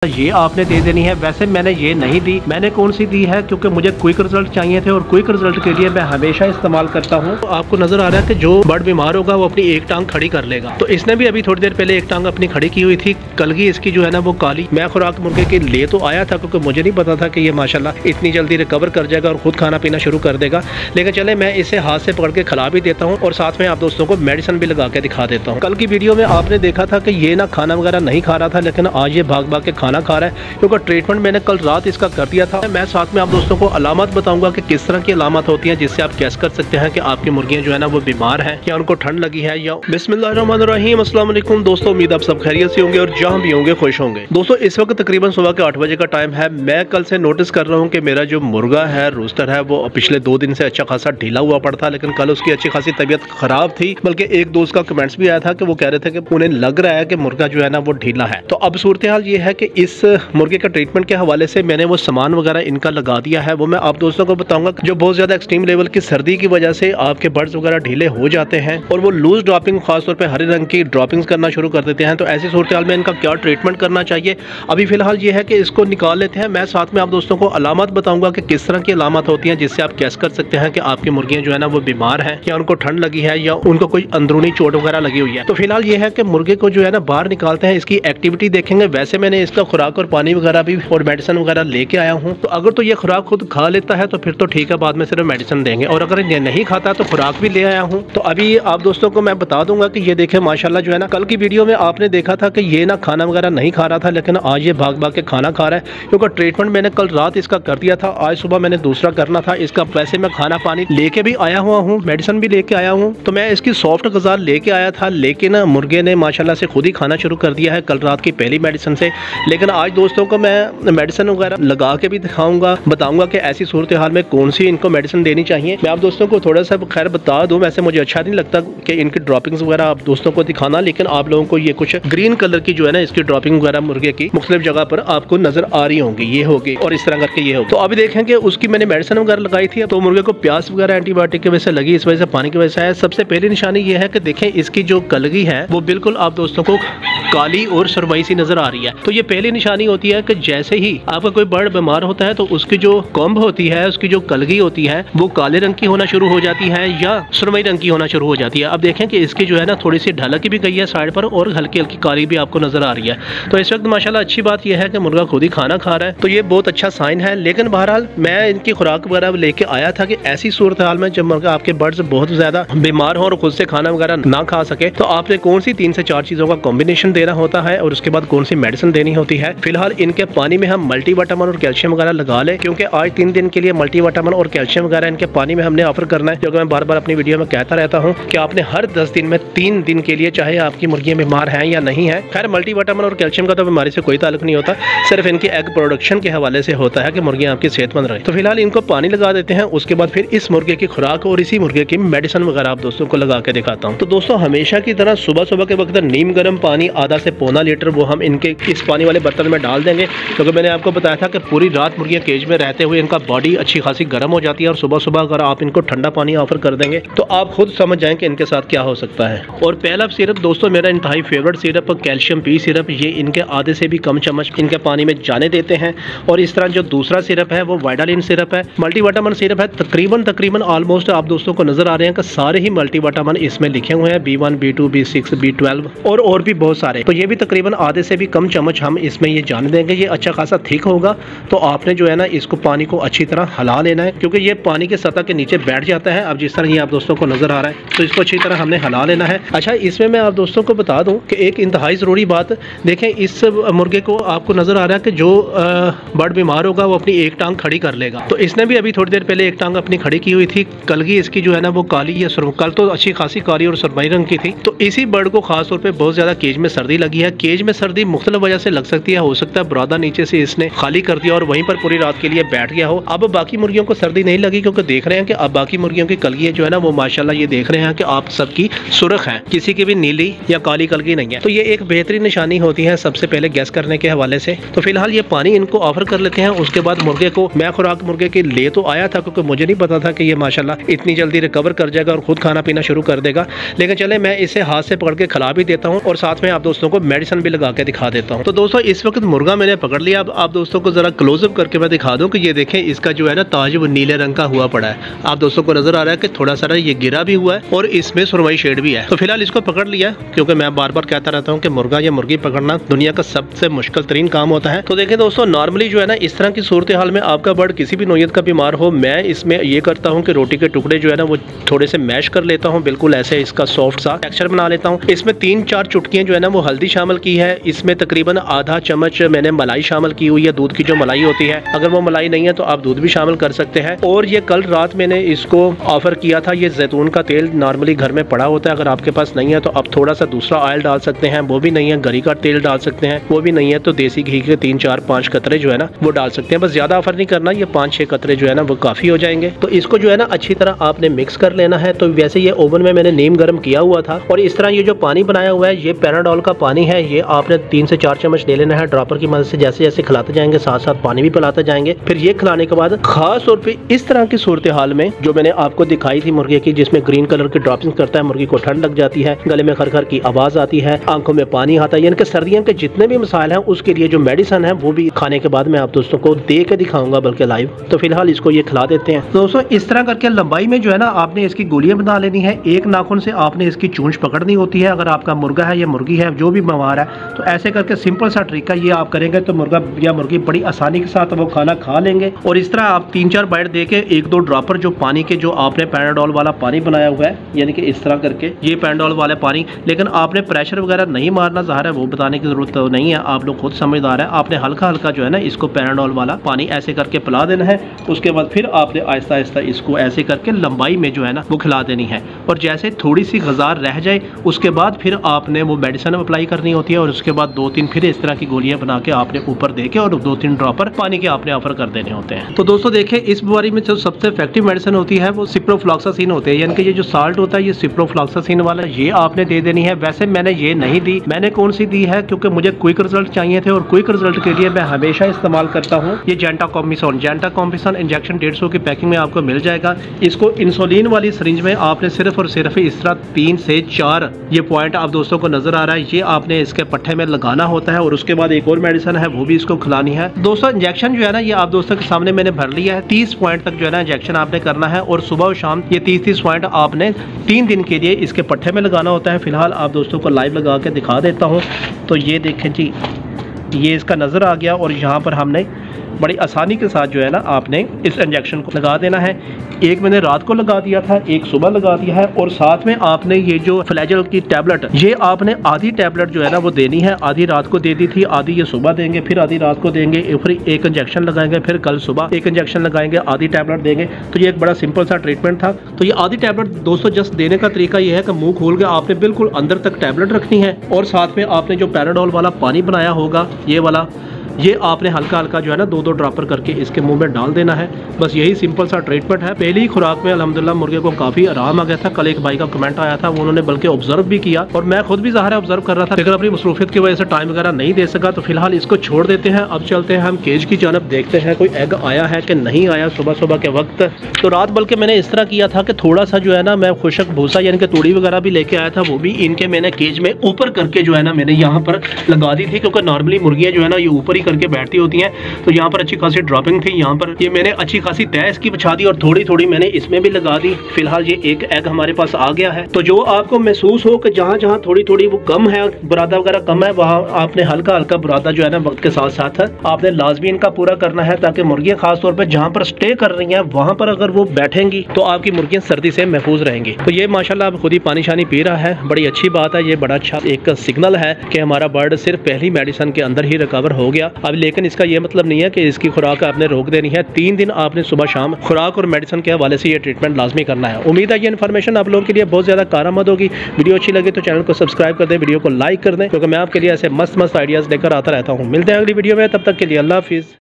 ये आपने दे देनी है। वैसे मैंने ये नहीं दी, मैंने कौन सी दी है क्योंकि मुझे क्विक रिजल्ट चाहिए थे और क्विक रिजल्ट के लिए मैं हमेशा इस्तेमाल करता हूँ। तो आपको नजर आ रहा है कि जो बर्ड बीमार होगा वो अपनी एक टांग खड़ी कर लेगा। तो इसने भी अभी थोड़ी देर पहले एक टांग अपनी खड़ी की हुई थी। कलगी इसकी जो है ना वो काली। मैं खुराक मुर्गे की ले तो आया था क्योंकि मुझे नहीं पता था कि ये माशाल्लाह इतनी जल्दी रिकवर कर जाएगा और खुद खाना पीना शुरू कर देगा। लेकिन चले मैं इसे हाथ से पकड़ के खिला भी देता हूँ और साथ में आप दोस्तों को मेडिसिन भी लगा के दिखा देता हूँ। कल की वीडियो में आपने देखा था कि ये ना खाना वगैरह नहीं खा रहा था, लेकिन आज ये भाग भाग के खाना खा रहा है क्योंकि ट्रीटमेंट मैंने कल रात इसका कर दिया था। मैं साथ में आप दोस्तों को अलामत बताऊंगा कि किस तरह की अलामत होती हैं जिससे आप कैस कर सकते हैं कि आपकी मुर्गियां जो है ना वो बीमार हैं या उनको ठंड लगी है या। बिस्मिल्लाहिर्रहमानिर्रहीम, अस्सलाम वालेकुम दोस्तों, उम्मीद आप सब खैरियत से होंगे और जहां भी होंगे खुश होंगे। दोस्तों इस वक्त तकरीबन सुबह के 8 बजे का टाइम है। मैं कल से नोटिस कर रहा हूँ कि मेरा जो मुर्गा है, रूस्टर है, वो पिछले 2 दिन से अच्छा खासा ढीला हुआ पड़ा था, लेकिन कल उसकी अच्छी खासी तबीयत खराब थी। बल्कि एक दोस्त का कमेंट्स भी आया था कि वो कह रहे थे कि उन्हें लग रहा है कि मुर्गा जो है ना वो ढीला है। तो अब सूरत हाल ये है कि इस मुर्गे का ट्रीटमेंट के हवाले से मैंने वो सामान वगैरह इनका लगा दिया है। वो मैं आप दोस्तों को बताऊंगा। जो बहुत ज्यादा एक्सट्रीम लेवल की सर्दी की वजह से आपके बर्ड्स वगैरह ढीले हो जाते हैं और वो लूज ड्रॉपिंग, खासतौर पे हरे रंग की ड्रॉपिंग्स करना शुरू कर देते हैं। तो ऐसी सूरत हाल में इनका क्या ट्रीटमेंट करना चाहिए, अभी फिलहाल ये है कि इसको निकाल लेते हैं। मैं साथ में आप दोस्तों को अलामत बताऊंगा कि किस तरह की अलामत होती हैं जिससे आप कैस कर सकते हैं कि आपकी मुर्गियां जो है ना वो बीमार हैं या उनको ठंड लगी है या उनको कोई अंदरूनी चोट वगैरह लगी हुई है। तो फिलहाल ये है कि मुर्गे को जो है ना बाहर निकालते हैं, इसकी एक्टिविटी देखेंगे। वैसे मैंने इसका खुराक और पानी वगैरह भी और मेडिसिन वगैरह लेके आया हूँ। तो अगर तो ये खुराक खुद खा लेता है तो फिर तो ठीक है, बाद में सिर्फ मेडिसिन देंगे। और अगर ये नहीं खाता तो खुराक भी ले आया हूँ। तो अभी आप दोस्तों को मैं बता दूंगा कि ये देखें माशाल्लाह जो है ना, कल की वीडियो में आपने देखा था कि ये ना खाना वगैरह नहीं खा रहा था, लेकिन आज ये भाग भाग के खाना खा रहा है क्योंकि ट्रीटमेंट मैंने कल रात इसका कर दिया था। आज सुबह मैंने दूसरा करना था इसका। वैसे मैं खाना पानी लेके भी आया हुआ हूँ, मेडिसिन भी लेके आया हूँ। तो मैं इसकी सॉफ्ट गज़ा लेके आया था, लेकिन मुर्गे ने माशाल्लाह से खुद ही खाना शुरू कर दिया है कल रात की पहली मेडिसिन से। लेकिन आज दोस्तों को मैं मेडिसिन वगैरह लगा के भी दिखाऊंगा, बताऊंगा कि ऐसी सूरत हाल में कौन सी इनको मेडिसिन देनी चाहिए। मैं आप दोस्तों को थोड़ा सा खैर बता दूं, वैसे मुझे अच्छा नहीं लगता कि इनकी ड्रॉपिंग्स वगैरह आप दोस्तों को दिखाना, लेकिन आप लोगों को ये कुछ ग्रीन कलर की जो है ना इसकी ड्रॉपिंग वगैरह मुर्गे की मुख्तलिफ जगह पर आपको नजर आ रही होंगी। ये होगी और इस तरह करके ये होगी। तो अभी देखें कि उसकी मैंने मेडिसिन वगैरह लगाई थी, तो मुर्गे को प्यास वगैरह एंटीबायोटिक की वजह से लगी, इस वजह से पानी की वजह से है। सबसे पहली निशानी ये है कि देखें इसकी जो कलगी है वो बिल्कुल आप दोस्तों को काली और सुरमई सी नजर आ रही है। तो ये पहली निशानी होती है कि जैसे ही आपका कोई बर्ड बीमार होता है तो उसकी जो कोम्ब होती है, उसकी जो कलगी होती है वो काले रंग की होना शुरू हो जाती है या सुरमई रंग की होना शुरू हो जाती है। अब देखें कि इसकी जो है ना थोड़ी सी ढलक भी गई है साइड पर और हल्की हल्की काली भी आपको नजर आ रही है। तो इस वक्त माशाल्लाह अच्छी बात यह है कि मुर्गा खुद ही खाना खा रहा है, तो ये बहुत अच्छा साइन है। लेकिन बहरहाल मैं इनकी खुराक वगैरह लेके आया था कि ऐसी सूरत हाल में जब मुर्गा आपके बर्ड्स बहुत ज्यादा बीमार हो और खुद से खाना वगैरह ना खा सके तो आपने कौन सी 3 से 4 चीजों का कॉम्बिनेशन देना होता है और उसके बाद कौन सी मेडिसिन देनी होती है। फिलहाल इनके पानी में हम मल्टीविटामिन और कैल्शियम वगैरह लगा ले, क्योंकि आज 3 दिन के लिए मल्टीविटामिन और कैल्शियम वगैरह इनके पानी में हमने ऑफर करना है। क्योंकि मैं बार बार अपनी वीडियो में कहता रहता हूँ कि आपने हर 10 दिन में 3 दिन के लिए, चाहे आपकी मुर्गियां बीमार हैं या नहीं है, खैर मल्टीविटामिन और कैल्शियम का तो बीमारी से कोई ताल्लुक नहीं होता, सिर्फ इनकी एग प्रोडक्शन के हवाले से होता है कि मुर्गियां आपकी सेहतमंद रहे। तो फिलहाल इनको पानी लगा देते हैं, उसके बाद फिर इस मुर्गे की खुराक और इसी मुर्गे की मेडिसिन वगैरह आप दोस्तों को लगा के दिखाता हूँ। तो दोस्तों हमेशा की तरह सुबह सुबह के वक्त नीम गर्म पानी आधा से पौना लीटर वो हम इनके इस पानी वाले बर्तन में डाल देंगे, क्योंकि मैंने आपको बताया था कि पूरी रात मुर्गियां केज में रहते हुए इनका बॉडी अच्छी खासी गर्म हो जाती है और सुबह सुबह अगर आप इनको ठंडा पानी ऑफर कर देंगे तो आप खुद समझ जाएं कि इनके साथ क्या हो सकता है। और पहला सिरप दोस्तों मेरा इंतहाई favourite syrup calcium P syrup, ये इनके आधे से भी कम चम्मच इनके पानी में जाने देते हैं। और इस तरह जो दूसरा सिरप है वो वाइटालिन सिरप है, मल्टीविटामिन सिरप है। तकरीबन ऑलमोस्ट आप दोस्तों को नजर आ रहे हैं कि सारे ही मल्टीविटामिन इसमें लिखे हुए हैं, B1 B2 B6 B12 और भी बहुत सारे। तो ये भी तकरीबन आधे से भी कम चम्मच हम इसमें ये जाने देंगे। ये अच्छा खासा थिक होगा, तो आपने जो है ना इसको पानी को अच्छी तरह हिला लेना है, क्योंकि ये पानी के सतह के नीचे बैठ जाता है। अब जिस तरह ये आप दोस्तों को नजर आ रहा है, तो इसको अच्छी तरह हमने हिला लेना है। अच्छा, इसमें मैं आप दोस्तों को बता दूं कि एक इंतहाई ज़रूरी बात देखें, इस मुर्गे को आपको नजर आ रहा है कि जो बर्ड बीमार होगा वो अपनी एक टांग खड़ी कर लेगा। तो इसने भी अभी थोड़ी देर पहले एक टांग अपनी खड़ी की हुई थी। कलगी इसकी जो है ना वो काली या कल तो अच्छी खासी काली और सुरमई रंग की थी। तो इसी बर्ड को खासतौर पर बहुत ज्यादा केज में सर्दी लगी है। केज में सर्दी मुख्तलिफ वजह से लग सकती है, हो सकता है बुरादा नीचे से इसने खाली कर दिया और वहीं पर पूरी रात के लिए बैठ गया हो। अब बाकी मुर्गियों को सर्दी नहीं लगी, क्योंकि देख रहे हैं कि अब बाकी मुर्गियों की कलगी जो है ना वो माशाल्लाह ये देख रहे हैं कि आप सबकी सुर्ख है, किसी की भी नीली या काली कलगी नहीं है। तो ये एक बेहतरीन निशानी होती है सबसे पहले गैस करने के हवाले से। तो फिलहाल ये पानी इनको ऑफर कर लेते हैं। उसके बाद मुर्गे को मैं खुराक मुर्गे की ले तो आया था, क्योंकि मुझे नहीं पता था कि ये माशाल्लाह इतनी जल्दी रिकवर कर जाएगा और खुद खाना पीना शुरू कर देगा। लेकिन चले मैं इसे हाथ से पकड़ के खिला भी देता हूँ और साथ में आप दोस्तों को मेडिसिन भी लगा के दिखा देता हूँ। तो दोस्तों इस वक्त मुर्गा मैंने पकड़ लिया। अब आप दोस्तों को जरा क्लोजअप करके मैं दिखा दूं कि ये देखें इसका जो है ना ताज वो नीले रंग का हुआ पड़ा है। आप दोस्तों को नजर आ रहा है कि थोड़ा सा ये गिरा भी हुआ है और इसमें सुरमई शेड भी है। तो फिलहाल इसको पकड़ लिया, क्योंकि मैं बार बार कहता रहता हूँ कि मुर्गा या मुर्गी पकड़ना दुनिया का सबसे मुश्किल तरीन काम होता है। तो देखें दोस्तों, नॉर्मली जो है ना इस तरह की सूरत हाल में आपका बर्ड किसी भी नौयत का बीमार हो, मैं इसमें ये करता हूँ कि रोटी के टुकड़े जो है ना वो थोड़े से मैश कर लेता हूँ, बिल्कुल ऐसे इसका सॉफ्ट सा टेक्सचर बना लेता हूँ। इसमें 3-4 चुटकियाँ जो है ना वो हल्दी शामिल की है। इसमें तकरीबन आधा चम्मच मैंने मलाई शामिल की हुई है, दूध की जो मलाई होती है। अगर वो मलाई नहीं है तो आप दूध भी शामिल कर सकते हैं। और ये कल रात मैंने इसको ऑफर किया था। ये जैतून का तेल नॉर्मली घर में पड़ा होता है, अगर आपके पास नहीं है तो आप थोड़ा सा दूसरा ऑयल डाल सकते हैं, वो भी नहीं है गरी का तेल डाल सकते हैं, वो भी नहीं है तो देसी घी के 3-4-5 कतरे जो है ना वो डाल सकते हैं। बस ज्यादा ऑफर नहीं करना, ये 5-6 कतरे जो है ना वो काफी हो जाएंगे। तो इसको जो है ना अच्छी तरह आपने मिक्स कर लेना है। तो वैसे ये ओवन में मैंने नीम गर्म किया हुआ था और इस तरह ये जो पानी बनाया हुआ है ये पैराडोल का पानी है। ये आपने 3 से 4 चम्मच ले लेना है ड्रॉपर की मदद से। जैसे जैसे खिलाते जाएंगे साथ साथ पानी भी पिलाते जाएंगे। फिर ये खिलाने के बाद खास तौर पे इस तरह की सूरत हाल में जो मैंने आपको दिखाई थी मुर्गे की, जिसमें ग्रीन कलर की ड्रॉपिंग करता है, मुर्गी को ठंड लग जाती है, गले में खरखर की आवाज आती है, आंखों में पानी आता है, यानी कि सर्दियों के जितने भी मसाइल हैं उसके लिए जो मेडिसिन है वो भी खाने के बाद मैं आप दोस्तों को दे के दिखाऊंगा बल्कि लाइव। तो फिलहाल इसको ये खिला देते हैं दोस्तों। इस तरह करके लंबाई में जो है ना आपने इसकी गोलियां बना लेनी है। एक नाखून से आपने इसकी चूंच पकड़नी होती है। अगर आपका मुर्गा है या मुर्गी है जो भी बीमार है तो ऐसे करके सिंपल सा तरीका ये आप करेंगे तो मुर्गा या मुर्गी बड़ी आसानी के साथ वो खाना खा लेंगे। और इस तरह आप 3-4 बाइट देके 1-2 ड्रॉपर जो पानी के जो आपने पैराडोल वाला पानी बनाया हुआ है, यानी कि इस तरह करके ये पैराडोल वाला पानी, लेकिन आपने प्रेशर वगैरह नहीं मारना, ज़ाहिर है वो बताने की जरूरत तो नहीं है, आप लोग खुद समझदार है। आपने हल्का हल्का जो है ना इसको पैराडोल वाला पानी ऐसे करके पिला देना है। उसके बाद फिर आपने आहिस्ता आहिस्ता इसको ऐसे करके लंबाई में जो है ना वो खिला देनी है। और जैसे थोड़ी सी गजार रह जाए उसके बाद फिर आपने वो मेडिसिन अप्लाई करनी होती है और उसके बाद 2-3 फिर इस तरह की गोलियां बना के आपने ऊपर देके और 2-3 ड्रॉपर पानी के आपने ऑफर कर देने होते हैं। तो दोस्तों देखें, इस बीमारी में जो सबसे इफेक्टिव मेडिसिन होती है वो सिप्रोफ्लॉक्सासिन होते हैं, यानी कि ये जो साल्ट होता है ये सिप्रोफ्लॉक्सासिन वाला ये आपने दे देनी है। वैसे मैंने ये नहीं दी, मैंने कौन सी दी है क्योंकि मुझे क्विक रिजल्ट चाहिए थे और क्विक रिजल्ट के लिए मैं हमेशा इस्तेमाल करता हूँ ये जेंटाकॉम्बिसन इंजेक्शन 150 की पैकिंग में आपको मिल जाएगा। इसको इंसुलिन वाली सिरिंज में आपने सिर्फ और सिर्फ इस तरह 3 से 4 ये पॉइंट आप दोस्तों को नजर आ रहा है, ये आपने इसके पट्टे में लगाना होता है। और उसके बाद एक और मेडिसिन है वो भी इसको खिलानी है। दोस्तों इंजेक्शन जो है ना ये आप दोस्तों के सामने मैंने भर लिया है। 30 पॉइंट तक जो है ना इंजेक्शन आपने करना है और सुबह और शाम ये 30 पॉइंट आपने 3 दिन के लिए इसके पट्टे में लगाना होता है। फिलहाल आप दोस्तों को लाइव लगा के दिखा देता हूँ। तो ये देखें जी, ये इसका नज़र आ गया और यहाँ पर हमने बड़ी आसानी के साथ जो है ना आपने इस इंजेक्शन को लगा देना है। एक मैंने रात को लगा दिया था, एक सुबह लगा दिया है। और साथ में आपने ये जो फ्लैजेल की टैबलेट, ये आपने आधी टैबलेट जो है ना वो देनी है। आधी रात को दे दी थी, आधी ये सुबह देंगे, फिर आधी रात को देंगे, फिर एक इंजेक्शन लगाएंगे, फिर कल सुबह एक इंजेक्शन लगाएंगे, आधी टैबलेट देंगे। तो ये एक बड़ा सिंपल सा ट्रीटमेंट था। तो ये आधी टैबलेट दोस्तों जस्ट देने का तरीका ये है कि मुंह खोल के आपने बिल्कुल अंदर तक टैबलेट रखनी है और साथ में आपने जो पैराडोल वाला पानी बनाया होगा ये वाला, ये आपने हल्का हल्का जो है ना 2-2 ड्रॉपर करके इसके मुंह में डाल देना है। बस यही सिंपल सा ट्रीटमेंट है। पहली खुराक में अल्हम्दुलिल्लाह मुर्गे को काफ़ी आराम आ गया था। कल एक भाई का कमेंट आया था, उन्होंने बल्कि ऑब्जर्व भी किया और मैं खुद भी ज़ाहिर ऑब्जर्व कर रहा था, लेकिन अपनी मसरूफियत की वजह से टाइम वगैरह नहीं दे सका। तो फिलहाल इसको छोड़ देते हैं। अब चलते हैं हम केज की जानब, देखते हैं कोई एग आया है कि नहीं आया सुबह सुबह के वक्त। तो रात बल्कि मैंने इस तरह किया था कि थोड़ा सा जो है ना मैं खुशक भूसा यानी कि तूड़ी वगैरह भी लेके आया था, वो भी इनके मैंने केज में ऊपर करके जो है ना मैंने यहाँ पर लगा दी थी, क्योंकि नॉर्मली मुर्गियाँ जो है ना ये ऊपर ही करके बैठती होती हैं। तो यहाँ पर अच्छी खासी ड्रॉपिंग थी, यहाँ पर ये मैंने अच्छी खासी तय इसकी बिछा दी और थोड़ी थोड़ी मैंने इसमें भी लगा दी। फिलहाल ये एक एग हमारे पास आ गया है। तो जो आपको महसूस हो कि जहाँ जहाँ थोड़ी थोड़ी वो कम है, बुरादा वगैरह कम है, वहाँ आपने हल्का हल्का बुरादा जो है ना वक्त के साथ साथ आपने लाजमी इनका पूरा करना है, ताकि मुर्गियाँ खासतौर पर जहाँ पर स्टे कर रही हैं वहाँ पर अगर वो बैठेंगी तो आपकी मुर्गियाँ सर्दी से महफूज रहेंगी। तो ये माशाल्लाह अब खुद ही पानी शानी पी रहा है, बड़ी अच्छी बात है। ये बड़ा अच्छा एक सिग्नल है कि हमारा बर्ड सिर्फ पहली मेडिसिन के अंदर ही रिकवर हो गया। अब लेकिन इसका ये मतलब नहीं है कि इसकी खुराक आपने रोक देनी है। 3 दिन आपने सुबह शाम खुराक और मेडिसिन के हवाले से ये ट्रीटमेंट लाजमी करना है। उम्मीद है ये इन्फॉर्मेशन आप लोगों के लिए बहुत ज्यादा कारआमद होगी। वीडियो अच्छी लगे तो चैनल को सब्सक्राइब कर दें, वीडियो को लाइक कर दें, क्योंकि मैं आपके लिए ऐसे मस्त मस्त आइडियाज लेकर आता रहता हूँ। मिलते हैं अगली वीडियो में, तब तक के लिए अल्लाह हाफिज।